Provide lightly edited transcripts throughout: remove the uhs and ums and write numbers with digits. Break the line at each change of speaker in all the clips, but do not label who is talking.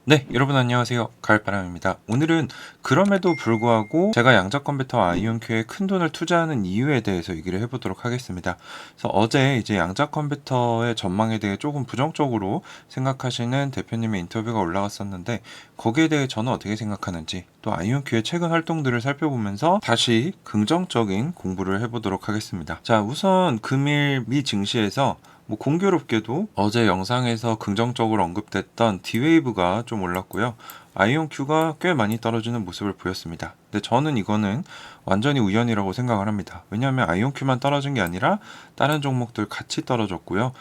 네, 여러분 안녕하세요. 가을바람입니다. 오늘은 그럼에도 불구하고 제가 양자 컴퓨터 아이온큐에 큰돈을 투자하는 이유에 대해서 얘기를 해보도록 하겠습니다. 그래서 어제 이제 양자 컴퓨터의 전망에 대해 조금 부정적으로 생각하시는 대표님의 인터뷰가 올라갔었는데 거기에 대해 저는 어떻게 생각하는지 또 아이온큐의 최근 활동들을 살펴보면서 다시 긍정적인 공부를 해보도록 하겠습니다. 자, 우선 금일 미 증시에서 공교롭게도 어제 영상에서 긍정적으로 언급됐던 D웨이브가 좀 올랐고요. 아이온큐가 꽤 많이 떨어지는 모습을 보였습니다. 근데 저는 이거는 완전히 우연이라고 생각을 합니다. 왜냐하면 아이온큐만 떨어진 게 아니라 다른 종목들 같이 떨어졌고요.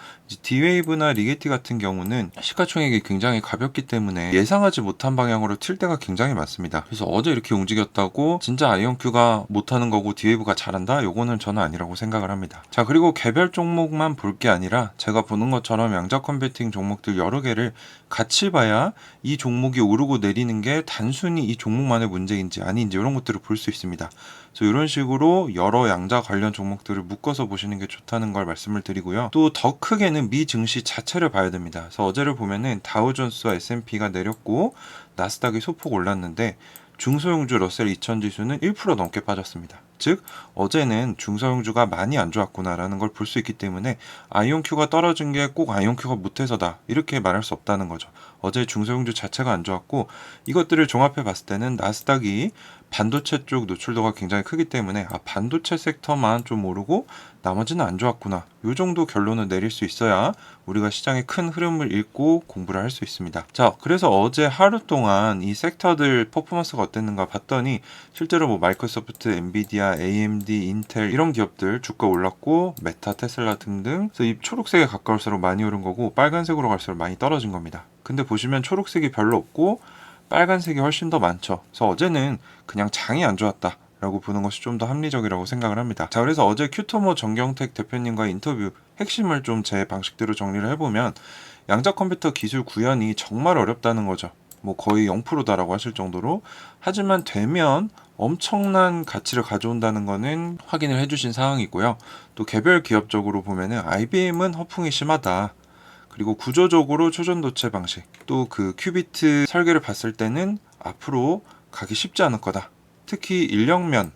D웨이브나 리게티 같은 경우는 시가총액이 굉장히 가볍기 때문에 예상하지 못한 방향으로 튈 때가 굉장히 많습니다. 그래서 어제 이렇게 움직였다고 진짜 아이온큐가 못하는 거고 D웨이브가 잘한다? 요거는 저는 아니라고 생각을 합니다. 자, 그리고 개별 종목만 볼 게 아니라 제가 보는 것처럼 양자 컴퓨팅 종목들 여러 개를 같이 봐야 이 종목이 오르고 내리는 게 단순히 이 종목만의 문제인지 아닌지 이런 것들을 볼 수 있습니다. 그래서 이런 식으로 여러 양자 관련 종목들을 묶어서 보시는 게 좋다는 걸 말씀을 드리고요. 또 더 크게는 미 증시 자체를 봐야 됩니다. 그래서 어제를 보면은 다우존스와 S&P가 내렸고 나스닥이 소폭 올랐는데 중소형주 러셀 2000 지수는 1% 넘게 빠졌습니다. 즉 어제는 중소형주가 많이 안 좋았구나라는 걸 볼 수 있기 때문에 아이온큐가 떨어진 게 꼭 아이온큐가 못해서다 이렇게 말할 수 없다는 거죠. 어제 중소형주 자체가 안 좋았고 이것들을 종합해 봤을 때는 나스닥이 반도체 쪽 노출도가 굉장히 크기 때문에 반도체 섹터만 좀 오르고 나머지는 안 좋았구나. 이 정도 결론을 내릴 수 있어야 우리가 시장의 큰 흐름을 읽고 공부를 할 수 있습니다. 자, 그래서 어제 하루 동안 이 섹터들 퍼포먼스가 어땠는가 봤더니 실제로 마이크로소프트, 엔비디아, AMD, 인텔 이런 기업들 주가 올랐고 메타, 테슬라 등등. 그래서 이 초록색에 가까울수록 많이 오른 거고 빨간색으로 갈수록 많이 떨어진 겁니다. 근데 보시면 초록색이 별로 없고 빨간색이 훨씬 더 많죠. 그래서 어제는 그냥 장이 안 좋았다 라고 보는 것이 좀 더 합리적이라고 생각을 합니다. 자, 그래서 어제 큐토모 정경택 대표님과의 인터뷰 핵심을 좀 제 방식대로 정리를 해보면 양자 컴퓨터 기술 구현이 정말 어렵다는 거죠. 거의 0%다라고 하실 정도로. 하지만 되면 엄청난 가치를 가져온다는 거는 확인을 해주신 상황이고요. 또 개별 기업적으로 보면은 IBM은 허풍이 심하다. 그리고 구조적으로 초전도체 방식, 또 그 큐비트 설계를 봤을 때는 앞으로 가기 쉽지 않을 거다. 특히 인력면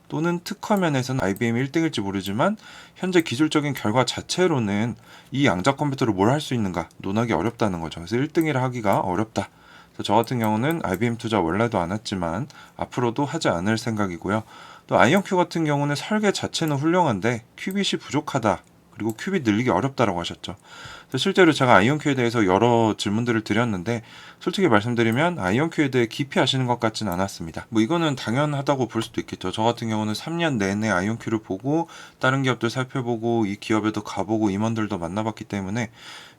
또는 특허면에서는 IBM이 1등일지 모르지만 현재 기술적인 결과 자체로는 이 양자 컴퓨터를 뭘 할 수 있는가 논하기 어렵다는 거죠. 그래서 1등이라 하기가 어렵다. 그래서 저 같은 경우는 IBM 투자 원래도 안 했지만 앞으로도 하지 않을 생각이고요. 또 아이온큐 같은 경우는 설계 자체는 훌륭한데 큐빗이 부족하다. 그리고 큐빗 늘리기 어렵다라고 하셨죠. 그래서 실제로 제가 아이온큐에 대해서 여러 질문들을 드렸는데 솔직히 말씀드리면 아이온큐에 대해 깊이 아시는 것 같진 않았습니다. 이거는 당연하다고 볼 수도 있겠죠. 저 같은 경우는 3년 내내 아이온큐를 보고 다른 기업들 살펴보고 이 기업에도 가보고 임원들도 만나봤기 때문에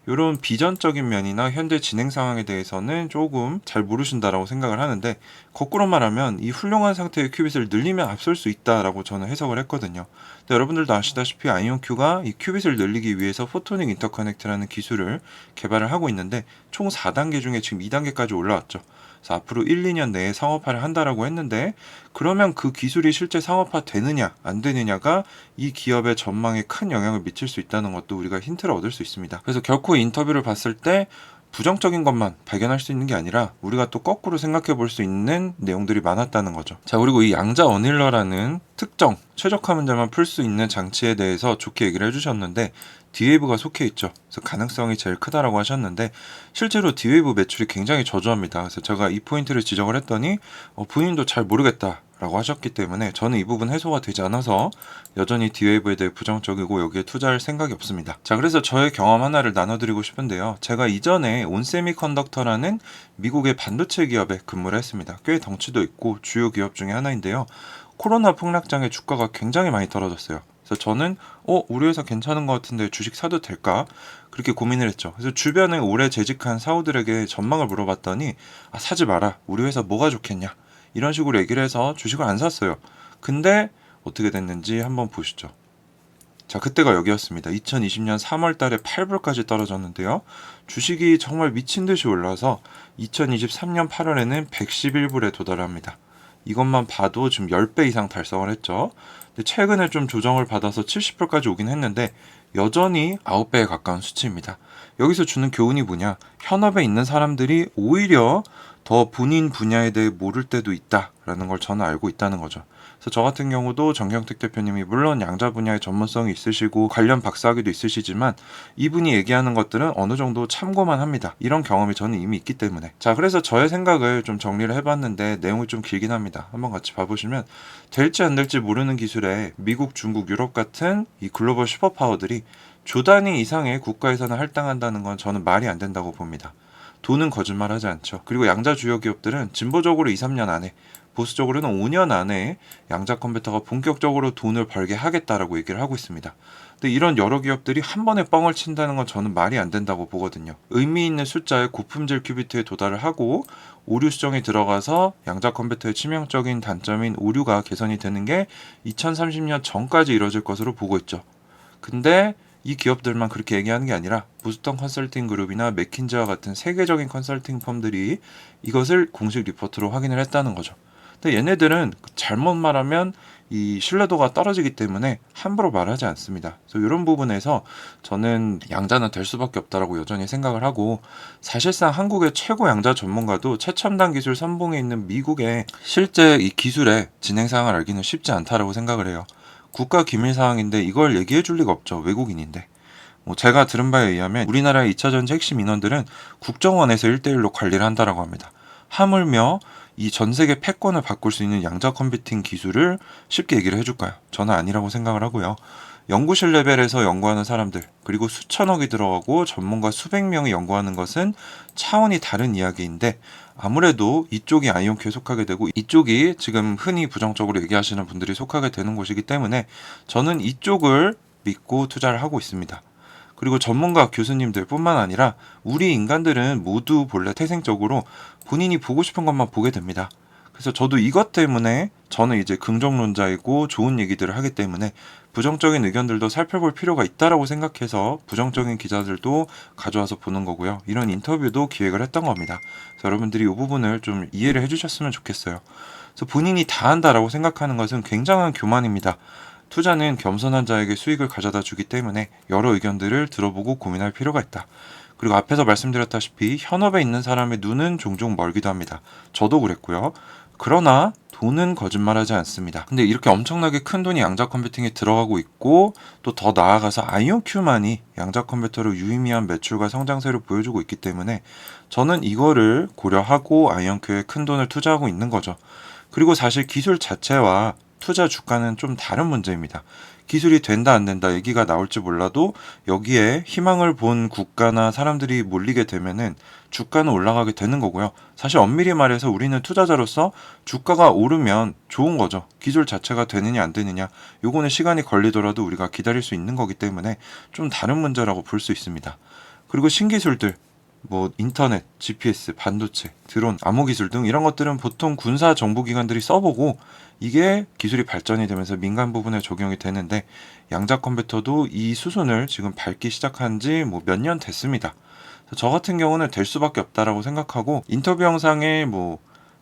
이런 비전적인 면이나 현재 진행 상황에 대해서는 조금 잘 모르신다라고 생각을 하는데 거꾸로 말하면 이 훌륭한 상태의 큐빗을 늘리면 앞설 수 있다라고 저는 해석을 했거든요. 근데 여러분들도 아시다시피 아이온큐가 이 큐빗을 늘리기 위해서 포토닉 인터커넥트라는 기술을 개발을 하고 있는데 총 4단계 중에 지금 2단계까지 올라왔죠. 그래서 앞으로 1, 2년 내에 상업화를 한다라고 했는데 그러면 그 기술이 실제 상업화 되느냐 안 되느냐가 이 기업의 전망에 큰 영향을 미칠 수 있다는 것도 우리가 힌트를 얻을 수 있습니다. 그래서 결코 인터뷰를 봤을 때 부정적인 것만 발견할 수 있는 게 아니라 우리가 또 거꾸로 생각해 볼 수 있는 내용들이 많았다는 거죠. 자, 그리고 이 양자 어닐러라는 특정 최적화 문제만 풀 수 있는 장치에 대해서 좋게 얘기를 해주셨는데 D웨이브가 속해 있죠. 그래서 가능성이 제일 크다라고 하셨는데 실제로 D웨이브 매출이 굉장히 저조합니다. 그래서 제가 이 포인트를 지적을 했더니 본인도 잘 모르겠다 라고 하셨기 때문에 저는 이 부분 해소가 되지 않아서 여전히 D웨이브에 대해 부정적이고 여기에 투자할 생각이 없습니다. 자, 그래서 저의 경험 하나를 나눠드리고 싶은데요. 제가 이전에 온세미컨덕터라는 미국의 반도체 기업에 근무를 했습니다. 꽤 덩치도 있고 주요 기업 중에 하나인데요. 코로나 폭락장에 주가가 굉장히 많이 떨어졌어요. 그래서 저는 우리 회사 괜찮은 것 같은데 주식 사도 될까? 그렇게 고민을 했죠. 그래서 주변에 오래 재직한 사우들에게 전망을 물어봤더니 사지 마라. 우리 회사 뭐가 좋겠냐? 이런 식으로 얘기를 해서 주식을 안 샀어요. 근데 어떻게 됐는지 한번 보시죠. 자, 그때가 여기였습니다. 2020년 3월 달에 8불까지 떨어졌는데요. 주식이 정말 미친 듯이 올라서 2023년 8월에는 111불에 도달합니다. 이것만 봐도 지금 10배 이상 달성을 했죠. 근데 최근에 좀 조정을 받아서 70불까지 오긴 했는데 여전히 9배에 가까운 수치입니다. 여기서 주는 교훈이 뭐냐? 현업에 있는 사람들이 오히려 더 본인 분야에 대해 모를 때도 있다라는 걸 저는 알고 있다는 거죠. 그래서 저 같은 경우도 정경택 대표님이 물론 양자 분야의 전문성이 있으시고 관련 박사학위도 있으시지만 이분이 얘기하는 것들은 어느 정도 참고만 합니다. 이런 경험이 저는 이미 있기 때문에. 자, 그래서 저의 생각을 좀 정리를 해봤는데 내용이 좀 길긴 합니다. 한번 같이 봐보시면 될지 안 될지 모르는 기술에 미국, 중국, 유럽 같은 이 글로벌 슈퍼파워들이 조 단위 이상의 국가 예산을 할당한다는 건 저는 말이 안 된다고 봅니다. 돈은 거짓말하지 않죠. 그리고 양자 주요 기업들은 진보적으로 2, 3년 안에 보수적으로는 5년 안에 양자 컴퓨터가 본격적으로 돈을 벌게 하겠다라고 얘기를 하고 있습니다. 근데 이런 여러 기업들이 한 번에 뻥을 친다는 건 저는 말이 안 된다고 보거든요. 의미 있는 숫자의 고품질 큐비트에 도달을 하고 오류 수정이 들어가서 양자 컴퓨터의 치명적인 단점인 오류가 개선이 되는 게 2030년 전까지 이뤄질 것으로 보고 있죠. 근데 이 기업들만 그렇게 얘기하는 게 아니라 보스턴 컨설팅 그룹이나 맥킨지와 같은 세계적인 컨설팅 펌들이 이것을 공식 리포트로 확인을 했다는 거죠. 근데 얘네들은 잘못 말하면 이 신뢰도가 떨어지기 때문에 함부로 말하지 않습니다. 그래서 이런 부분에서 저는 양자는 될 수밖에 없다라고 여전히 생각을 하고, 사실상 한국의 최고 양자 전문가도 최첨단 기술 선봉에 있는 미국의 실제 이 기술의 진행 상황을 알기는 쉽지 않다라고 생각을 해요. 국가 기밀 사항인데 이걸 얘기해 줄 리가 없죠. 외국인인데. 제가 들은 바에 의하면 우리나라의 2차 전지 핵심 인원들은 국정원에서 1대1로 관리를 한다라고 합니다. 하물며 이 전 세계 패권을 바꿀 수 있는 양자 컴퓨팅 기술을 쉽게 얘기를 해줄까요? 저는 아니라고 생각을 하고요. 연구실 레벨에서 연구하는 사람들, 그리고 수천억이 들어가고 전문가 수백 명이 연구하는 것은 차원이 다른 이야기인데, 아무래도 이쪽이 아이온큐에 속하게 되고 이쪽이 지금 흔히 부정적으로 얘기하시는 분들이 속하게 되는 곳이기 때문에 저는 이쪽을 믿고 투자를 하고 있습니다. 그리고 전문가 교수님들 뿐만 아니라 우리 인간들은 모두 본래 태생적으로 본인이 보고 싶은 것만 보게 됩니다. 그래서 저도 이것 때문에 저는 이제 긍정론자이고 좋은 얘기들을 하기 때문에 부정적인 의견들도 살펴볼 필요가 있다라고 생각해서 부정적인 기자들도 가져와서 보는 거고요. 이런 인터뷰도 기획을 했던 겁니다. 그래서 여러분들이 이 부분을 좀 이해를 해주셨으면 좋겠어요. 그래서 본인이 다 한다라고 생각하는 것은 굉장한 교만입니다. 투자는 겸손한 자에게 수익을 가져다 주기 때문에 여러 의견들을 들어보고 고민할 필요가 있다. 그리고 앞에서 말씀드렸다시피 현업에 있는 사람의 눈은 종종 멀기도 합니다. 저도 그랬고요. 그러나 돈은 거짓말하지 않습니다. 근데 이렇게 엄청나게 큰 돈이 양자 컴퓨팅에 들어가고 있고, 또 더 나아가서 아이온큐만이 양자 컴퓨터로 유의미한 매출과 성장세를 보여주고 있기 때문에 저는 이거를 고려하고 아이온큐에 큰 돈을 투자하고 있는 거죠. 그리고 사실 기술 자체와 투자 주가는 좀 다른 문제입니다. 기술이 된다 안 된다 얘기가 나올지 몰라도 여기에 희망을 본 국가나 사람들이 몰리게 되면은 주가는 올라가게 되는 거고요. 사실 엄밀히 말해서 우리는 투자자로서 주가가 오르면 좋은 거죠. 기술 자체가 되느냐 안 되느냐 요거는 시간이 걸리더라도 우리가 기다릴 수 있는 거기 때문에 좀 다른 문제라고 볼 수 있습니다. 그리고 신기술들, 인터넷, GPS, 반도체, 드론, 암호기술 등 이런 것들은 보통 군사 정보기관들이 써보고 이게 기술이 발전이 되면서 민간 부분에 적용이 되는데, 양자 컴퓨터도 이 수순을 지금 밟기 시작한 지 몇 년 됐습니다. 저 같은 경우는 될 수밖에 없다라고 생각하고 인터뷰 영상의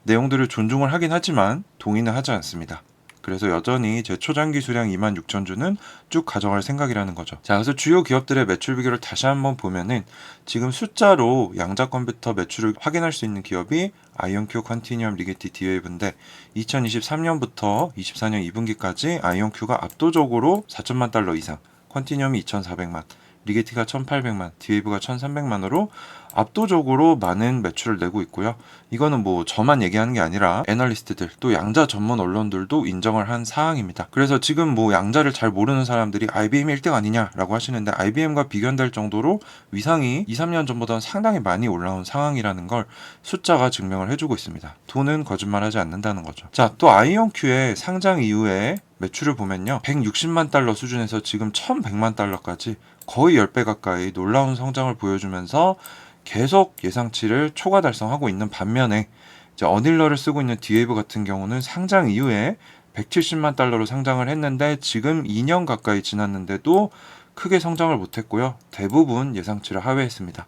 내용들을 존중을 하긴 하지만 동의는 하지 않습니다. 그래서 여전히 제 초장기 수량 26,000주는 쭉 가져갈 생각이라는 거죠. 자, 그래서 주요 기업들의 매출 비교를 다시 한번 보면은 지금 숫자로 양자 컴퓨터 매출을 확인할 수 있는 기업이 아이온큐, 컨티니엄, 리게티, 디웨이브인데 2023년부터 24년 2분기까지 아이온큐가 압도적으로 4천만 달러 이상, 컨티니엄이 2,400만, 리게티가 1,800만, 디웨이브가 1,300만으로 압도적으로 많은 매출을 내고 있고요. 이거는 저만 얘기하는 게 아니라 애널리스트들 또 양자 전문 언론들도 인정을 한 사항입니다. 그래서 지금 양자를 잘 모르는 사람들이 IBM이 1등 아니냐라고 하시는데 IBM과 비견될 정도로 위상이 2, 3년 전보다는 상당히 많이 올라온 상황이라는 걸 숫자가 증명을 해주고 있습니다. 돈은 거짓말하지 않는다는 거죠. 자, 또 아이온큐의 상장 이후에 매출을 보면요. 160만 달러 수준에서 지금 1100만 달러까지 거의 10배 가까이 놀라운 성장을 보여주면서 계속 예상치를 초과 달성하고 있는 반면에 이제 어닐러를 쓰고 있는 디웨이브 같은 경우는 상장 이후에 170만 달러로 상장을 했는데 지금 2년 가까이 지났는데도 크게 성장을 못했고요. 대부분 예상치를 하회했습니다.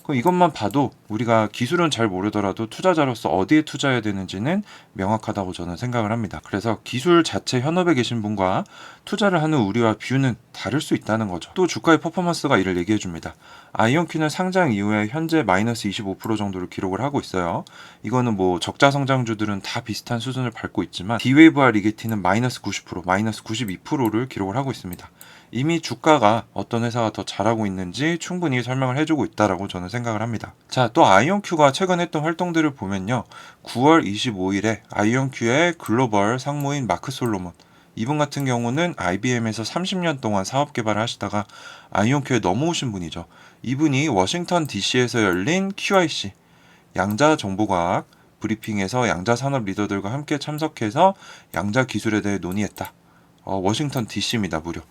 그럼 이것만 봐도 우리가 기술은 잘 모르더라도 투자자로서 어디에 투자해야 되는지는 명확하다고 저는 생각을 합니다. 그래서 기술 자체 현업에 계신 분과 투자를 하는 우리와 뷰는 다를 수 있다는 거죠. 또 주가의 퍼포먼스가 이를 얘기해 줍니다. 아이온큐는 상장 이후에 현재 마이너스 25% 정도를 기록을 하고 있어요. 이거는 뭐 적자 성장주들은 다 비슷한 수준을 밟고 있지만 D-Wave와 리게티는 마이너스 90%, 마이너스 92%를 기록을 하고 있습니다. 이미 주가가 어떤 회사가 더 잘하고 있는지 충분히 설명을 해주고 있다라고 저는 생각을 합니다. 자, 또 아이온큐가 최근 했던 활동들을 보면요. 9월 25일에 아이온큐의 글로벌 상무인 마크 솔로몬, 이분 같은 경우는 IBM에서 30년 동안 사업 개발을 하시다가 아이온큐에 넘어오신 분이죠. 이분이 워싱턴 DC에서 열린 QIC, 양자정보과학 브리핑에서 양자산업 리더들과 함께 참석해서 양자 기술에 대해 논의했다. 워싱턴 DC입니다, 무려.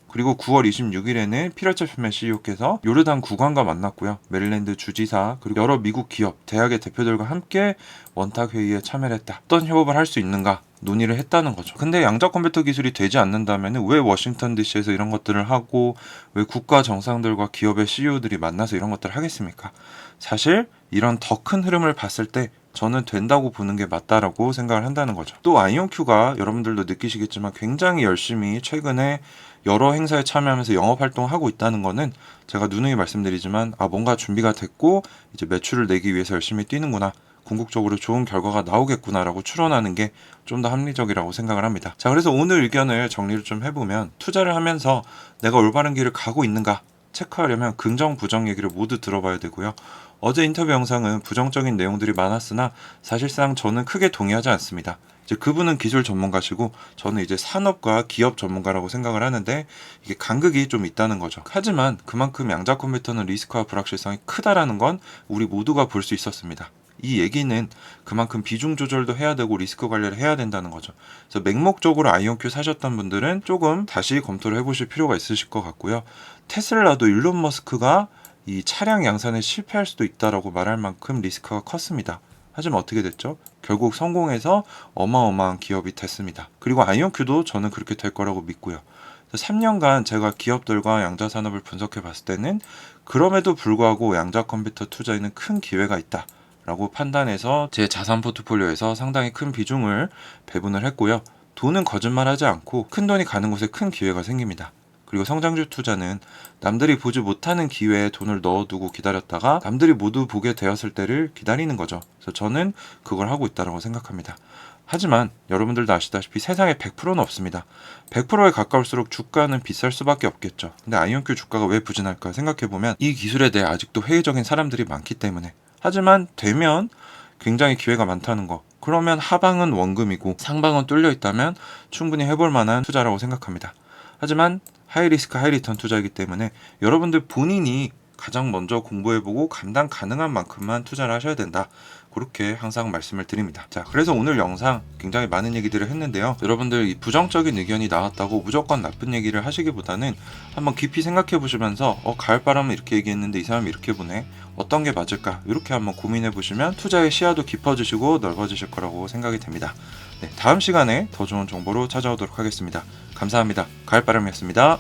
그리고 9월 26일에는 피러체 퓨맨 CEO께서 요르단 국왕과 만났고요. 메릴랜드 주지사 그리고 여러 미국 기업, 대학의 대표들과 함께 원탁 회의에 참여를 했다. 어떤 협업을 할 수 있는가 논의를 했다는 거죠. 근데 양자 컴퓨터 기술이 되지 않는다면 왜 워싱턴 DC에서 이런 것들을 하고 왜 국가 정상들과 기업의 CEO들이 만나서 이런 것들을 하겠습니까? 사실 이런 더 큰 흐름을 봤을 때 저는 된다고 보는 게 맞다라고 생각을 한다는 거죠. 또 아이온큐가 여러분들도 느끼시겠지만 굉장히 열심히 최근에 여러 행사에 참여하면서 영업 활동을 하고 있다는 거는 제가 누누이 말씀드리지만 뭔가 준비가 됐고 이제 매출을 내기 위해서 열심히 뛰는구나. 궁극적으로 좋은 결과가 나오겠구나라고 추론하는 게 좀 더 합리적이라고 생각을 합니다. 자, 그래서 오늘 의견을 정리를 좀 해보면 투자를 하면서 내가 올바른 길을 가고 있는가 체크하려면 긍정, 부정 얘기를 모두 들어봐야 되고요. 어제 인터뷰 영상은 부정적인 내용들이 많았으나 사실상 저는 크게 동의하지 않습니다. 이제 그분은 기술 전문가시고 저는 이제 산업과 기업 전문가라고 생각을 하는데 이게 간극이 좀 있다는 거죠. 하지만 그만큼 양자 컴퓨터는 리스크와 불확실성이 크다라는 건 우리 모두가 볼 수 있었습니다. 이 얘기는 그만큼 비중 조절도 해야 되고 리스크 관리를 해야 된다는 거죠. 그래서 맹목적으로 아이온큐 사셨던 분들은 조금 다시 검토를 해보실 필요가 있으실 것 같고요. 테슬라도 일론 머스크가 이 차량 양산에 실패할 수도 있다라고 말할 만큼 리스크가 컸습니다. 하지만 어떻게 됐죠? 결국 성공해서 어마어마한 기업이 됐습니다. 그리고 아이온큐도 저는 그렇게 될 거라고 믿고요. 3년간 제가 기업들과 양자 산업을 분석해 봤을 때는 그럼에도 불구하고 양자 컴퓨터 투자에는 큰 기회가 있다 라고 판단해서 제 자산 포트폴리오에서 상당히 큰 비중을 배분을 했고요. 돈은 거짓말하지 않고 큰 돈이 가는 곳에 큰 기회가 생깁니다. 그리고 성장주 투자는 남들이 보지 못하는 기회에 돈을 넣어두고 기다렸다가 남들이 모두 보게 되었을 때를 기다리는 거죠. 그래서 저는 그걸 하고 있다고 생각합니다. 하지만 여러분들도 아시다시피 세상에 100%는 없습니다. 100%에 가까울수록 주가는 비쌀 수밖에 없겠죠. 근데 아이온큐 주가가 왜 부진할까 생각해보면 이 기술에 대해 아직도 회의적인 사람들이 많기 때문에. 하지만 되면 굉장히 기회가 많다는 거. 그러면 하방은 원금이고 상방은 뚫려 있다면 충분히 해볼 만한 투자라고 생각합니다. 하지만 하이리스크 하이리턴 투자이기 때문에 여러분들 본인이 가장 먼저 공부해보고 감당 가능한 만큼만 투자를 하셔야 된다. 그렇게 항상 말씀을 드립니다. 자, 그래서 오늘 영상 굉장히 많은 얘기들을 했는데요. 여러분들 이 부정적인 의견이 나왔다고 무조건 나쁜 얘기를 하시기보다는 한번 깊이 생각해 보시면서 가을바람은 이렇게 얘기했는데 이 사람이 이렇게 보네. 어떤 게 맞을까? 이렇게 한번 고민해 보시면 투자의 시야도 깊어지시고 넓어지실 거라고 생각이 됩니다. 네, 다음 시간에 더 좋은 정보로 찾아오도록 하겠습니다. 감사합니다. 가을바람이었습니다.